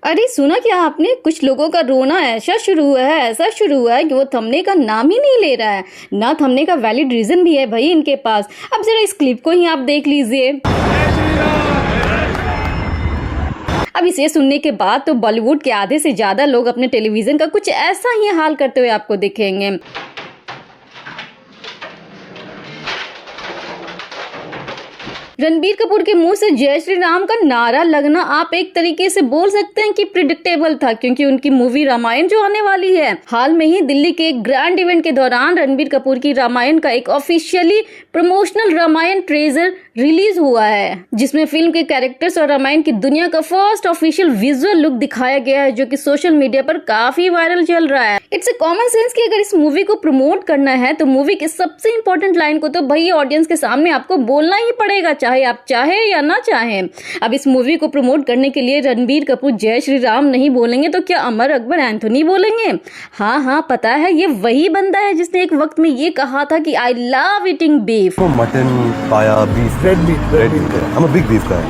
अरे सुना क्या आपने? कुछ लोगों का रोना ऐसा शुरू हुआ है कि वो थमने का नाम ही नहीं ले रहा है। ना थमने का वैलिड रीजन भी है भाई इनके पास। अब जरा इस क्लिप को ही आप देख लीजिए। अब इसे सुनने के बाद तो बॉलीवुड के आधे से ज्यादा लोग अपने टेलीविजन का कुछ ऐसा ही हाल करते हुए आपको दिखेंगे। रणबीर कपूर के मुंह से जय श्री राम का नारा लगना आप एक तरीके से बोल सकते हैं कि प्रिडिक्टेबल था, क्योंकि उनकी मूवी रामायण जो आने वाली है, हाल में ही दिल्ली के एक ग्रैंड इवेंट के दौरान रणबीर कपूर की रामायण का एक officially promotional Ramayana treasure release हुआ है, जिसमें फिल्म के कैरेक्टर्स और रामायण की दुनिया का फर्स्ट ऑफिशियल विजुअल लुक दिखाया गया है, जो कि सोशल मीडिया पर काफी वायरल चल रहा है। इट्स ए कॉमन सेंस कि अगर इस मूवी को प्रमोट करना है तो मूवी के सबसे इंपॉर्टेंट लाइन को तो भाई ऑडियंस के सामने आपको बोलना ही पड़ेगा, चाहे आप चाहे या ना चाहे। अब इस मूवी को प्रमोट करने के लिए रणबीर कपूर जय श्री राम नहीं बोलेंगे तो क्या अमर अकबर एंथोनी बोलेंगे? हाँ, पता है, ये वही बंदा है जिसने एक वक्त में ये कहा था कि I love eating beef. Mutton पाया, beef, red meat, I'm a big beef guy.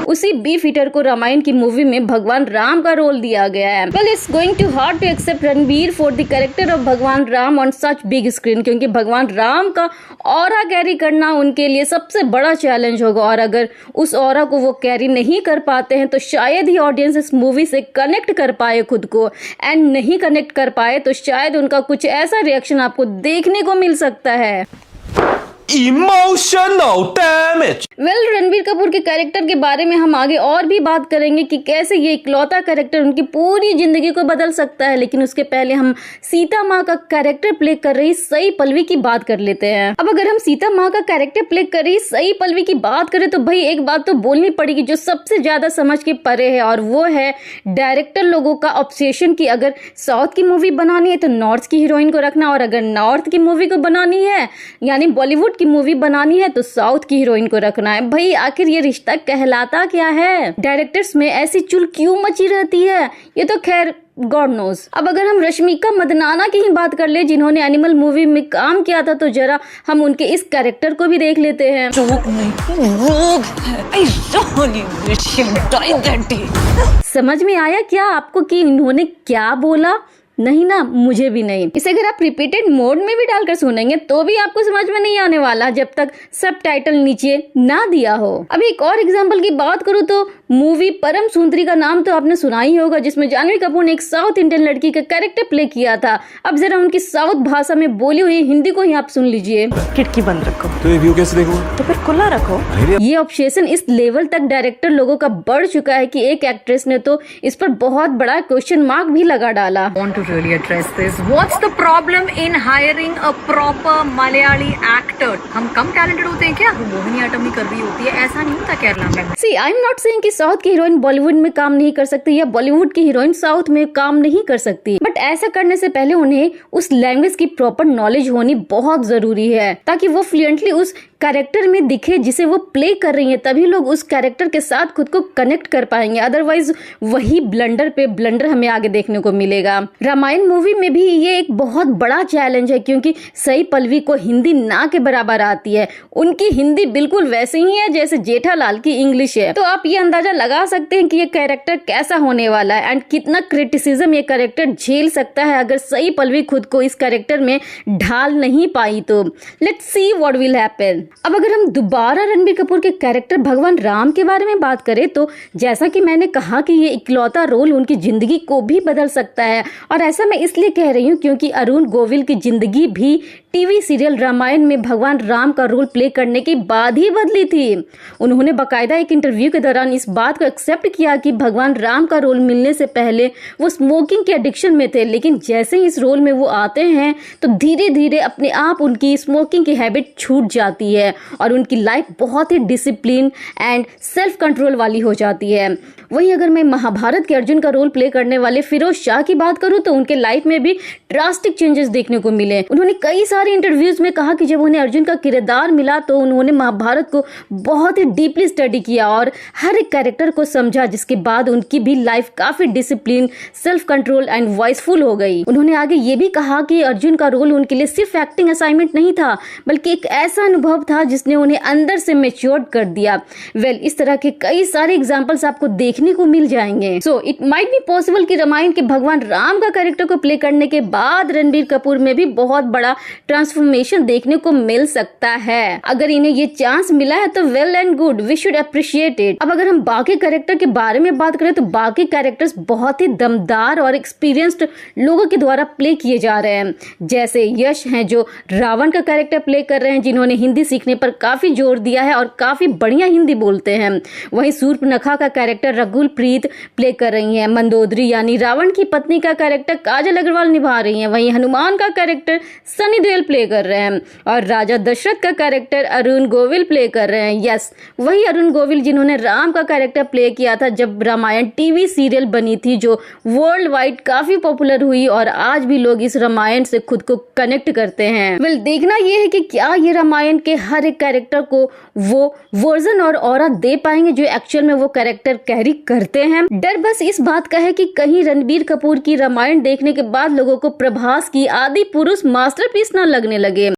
उसी बीफ ईटर को रामायण की मूवी में भगवान राम का रोल दिया गया है। Well it's going to hard to accept Ranbir for the character of Bhagwan Ram on such big screen, क्योंकि भगवान राम का ऑरा कैरी करना उनके लिए सबसे बड़ा चैलेंज होगा, और अगर उस ऑरा को वो कैरी नहीं कर पाते हैं तो शायद ही ऑडियंस इस मूवी से कनेक्ट कर पाए खुद को, एंड नहीं कनेक्ट कर पाए तो शायद उनका कुछ ऐसा रिएक्शन आपको देखने को मिल सकता है। Emotional damage. Well Ranbir Kapoor के कैरेक्टर के बारे में हम आगे और भी बात करेंगे कि कैसे ये इकलौता कैरेक्टर उनकी पूरी जिंदगी को बदल सकता है, लेकिन उसके पहले हम सीता माँ का कैरेक्टर प्ले कर रही सई पल्लवी की बात कर लेते हैं। अब अगर हम सीता माँ का कैरेक्टर प्ले कर रही सई पल्लवी की बात करें तो भाई एक बात तो बोलनी पड़ेगी जो सबसे ज्यादा समझ के परे है, और वो है डायरेक्टर लोगों का ऑब्सेशन कि अगर साउथ की मूवी बनानी है तो नॉर्थ की हीरोइन को रखना, और अगर नॉर्थ की मूवी को बनानी है यानी बॉलीवुड की मूवी बनानी है तो साउथ की हीरोइन को रखना है। भाई आखिर ये रिश्ता कहलाता क्या है? डायरेक्टर्स में ऐसी चुल क्यों मची रहती है? ये तो खैर गॉड नोज। अब अगर हम रश्मिका मंदाना की ही बात कर ले जिन्होंने एनिमल मूवी में काम किया था, तो जरा हम उनके इस कैरेक्टर को भी देख लेते हैं। समझ में आया क्या आपको कि इन्होंने क्या बोला? नहीं ना, मुझे भी नहीं। इसे अगर आप रिपीटेड मोड में भी डालकर सुनेंगे तो भी आपको समझ में नहीं आने वाला जब तक सबटाइटल नीचे ना दिया हो। अब एक और एग्जांपल की बात करूँ तो मूवी परम सुंदरी का नाम तो आपने सुना ही होगा, जिसमें जानवी कपूर ने एक साउथ इंडियन लड़की का कैरेक्टर प्ले किया था। अब जरा उनकी साउथ भाषा में बोली हुई हिंदी को ही आप सुन लीजिए। खिड़की बंद रखो तो ये व्यू कैसे देखूं? तो फिर खुला रखो। ये ऑब्सेशन इस लेवल तक डायरेक्टर लोगों का बढ़ चुका है कि एक एक्ट्रेस ने तो इस पर बहुत बड़ा क्वेश्चन मार्क भी लगा डाला। Really address this. What's the problem in hiring a proper Malayali actor? हम कम टैलेंटेड होते हैं क्या? मोहिनीअट्टम ही कर रही होती है, ऐसा नहीं होता केरला में। See, I'm not saying कि साउथ की हीरोइन बॉलीवुड में काम नहीं कर सकती या बॉलीवुड की हीरोइन साउथ में काम नहीं कर सकती, बट ऐसा करने से पहले उन्हें उस लैंग्वेज की प्रॉपर नॉलेज होनी बहुत जरूरी है, ताकि वो फ्लुएंटली उस कैरेक्टर में दिखे जिसे वो प्ले कर रही है, तभी लोग उस कैरेक्टर के साथ खुद को कनेक्ट कर पाएंगे। अदरवाइज वही ब्लंडर पे ब्लंडर हमें आगे देखने को मिलेगा। रामायण मूवी में भी ये एक बहुत बड़ा चैलेंज है, क्योंकि सई पल्लवी को हिंदी ना के बराबर आती है। उनकी हिंदी बिल्कुल वैसे ही है जैसे जेठालाल की इंग्लिश है। तो आप ये अंदाजा लगा सकते हैं कि ये कैरेक्टर कैसा होने वाला है एंड कितना क्रिटिसिज्म ये कैरेक्टर झेल सकता है अगर सई पल्लवी खुद को इस कैरेक्टर में ढाल नहीं पाई तो। Let's see what will happen. अब अगर हम दोबारा रणबीर कपूर के कैरेक्टर भगवान राम के बारे में बात करें तो जैसा कि मैंने कहा कि ये इकलौता रोल उनकी जिंदगी को भी बदल सकता है, और ऐसा मैं इसलिए कह रही हूँ क्योंकि अरुण गोविल की जिंदगी भी टीवी सीरियल रामायण में भगवान राम का रोल प्ले करने के बाद ही बदली थी। उन्होंने बकायदा एक इंटरव्यू के दौरान इस बात को एक्सेप्ट किया कि भगवान राम का रोल मिलने से पहले वो स्मोकिंग के एडिक्शन में थे, लेकिन जैसे ही इस रोल में वो आते हैं तो धीरे धीरे अपने आप उनकी स्मोकिंग की हैबिट छूट जाती है और उनकी लाइफ बहुत ही डिसिप्लिन एंड सेल्फ कंट्रोल वाली हो जाती है। वहीं अगर मैं महाभारत के अर्जुन का रोल प्ले करने वाले फिरोज शाह की बात करूं तो उनके लाइफ में भी ड्रास्टिक चेंजेस देखने को मिले। उन्होंने कई सारे इंटरव्यूज में कहा कि जब उन्हें अर्जुन का किरदार मिला तो उन्होंने महाभारत को बहुत ही डीपली स्टडी किया और हर एक कैरेक्टर को समझा, जिसके बाद उनकी भी लाइफ काफी डिसिप्लिन, सेल्फ कंट्रोल एंड वॉइसफुल हो गई। उन्होंने आगे ये भी कहा कि अर्जुन का रोल उनके लिए सिर्फ एक्टिंग असाइनमेंट नहीं था, बल्कि एक ऐसा अनुभव था जिसने उन्हें अंदर से मैच्योर्ड कर दिया। इस तरह के कई सारे एग्जांपल्स आपको देखने को मिल जाएंगे। So it might be possible कि रामायण के भगवान राम का कैरेक्टर को प्ले करने के बाद रणबीर कपूर में भी बहुत बड़ा ट्रांसफॉर्मेशन देखने को मिल सकता है। अगर इन्हें ये चांस मिला है तो well and good, we should appreciate it. अब अगर हम बाकी कैरेक्टर के बारे में बात करें तो बाकी कैरेक्टर्स बहुत ही दमदार और एक्सपीरियंस्ड लोगों के द्वारा प्ले किए जा रहे हैं। जैसे यश हैं जो रावण का कैरेक्टर प्ले कर रहे हैं, जिन्होंने हिंदी सीखने पर काफी जोर दिया है और काफी बढ़िया हिंदी बोलते हैं। वहीं सूर्पनखा का कैरेक्टर रघुल प्रीत प्ले कर रही हैं। मंदोदरी यानी रावण की पत्नी का कैरेक्टर काजल अग्रवाल निभा रही हैं। वहीं हनुमान का कैरेक्टर सनी देओल प्ले कर रहे हैं और राजा दशरथ का कैरेक्टर अरुण गोविल प्ले कर रहे हैं। यस, वही अरुण गोविल जिन्होंने राम का कैरेक्टर प्ले किया था जब रामायण टीवी सीरियल बनी थी, जो वर्ल्ड वाइड काफी पॉपुलर हुई और आज भी लोग इस रामायण से खुद को कनेक्ट करते हैं। देखना यह है कि क्या ये रामायण के हर एक कैरेक्टर को वो वर्जन और ऑरा दे पाएंगे जो एक्चुअल में वो कैरेक्टर कैरी करते हैं। डर बस इस बात का है कि कहीं रणबीर कपूर की रामायण देखने के बाद लोगों को प्रभास की आदि पुरुष मास्टरपीस न लगने लगे।